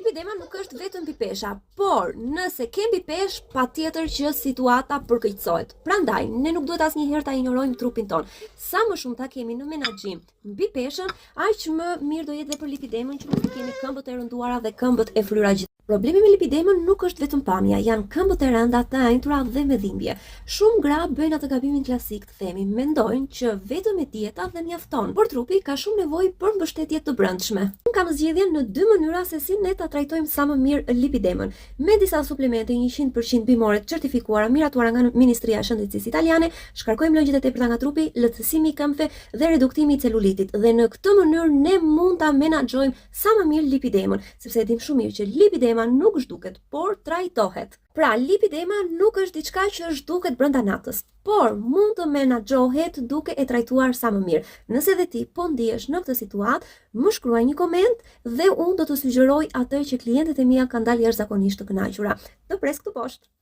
Lipidema nuk është vetëm pipesha, por nëse kemi pesh, patjetër që situata përkeqësohet. Prandaj, ne nuk duhet asnjëherë ta injorojmë trupin ton. Sa më shumë ta kemi në menaxhim mbi peshën, aq më mirë do jetë dhe për lipidemën që mos kemi këmbët e rënduara dhe këmbët e fryra gjithë. Problemi me lipidemën nuk është vetëm pamja, janë këmbët e rënda, të ajtura dhe me dhimbje. Shumë gra bëjnë atë gabimin klasik, të themi, mendojnë që vetëm e dieta dhe mjafton, por trupi ka shumë nevojë për mbështetje të brendshme. Unë kam zgjedhjen në dy mënyra se si ne ta trajtojmë sa më mirë lipidemën, me disa suplemente 100% bimore të certifikuara, miratuara nga Ministria e Shëndetësisë Italiane, shkarkojmë lëngjet e tepërta nga trupi, lehtësimi i këmbëve dhe reduktimi i celulitit. Dhe në këtë mënyrë ne mund ta menaxhojmë sa më mirë lipidemën, sepse e dim shumë mirë që lipidema nuk zhduket, por trajtohet. Pra, lipidema nuk është diçka që zhduket brenda natës, por mund të menaxhohet duke e trajtuar sa më mirë. Nëse edhe ti po ndihesh në këtë situatë, më shkruaj një koment dhe unë do të sugjeroj atë që klientët e mia kanë dalë jashtëzakonisht të kënaqura. Të pres këtu poshtë.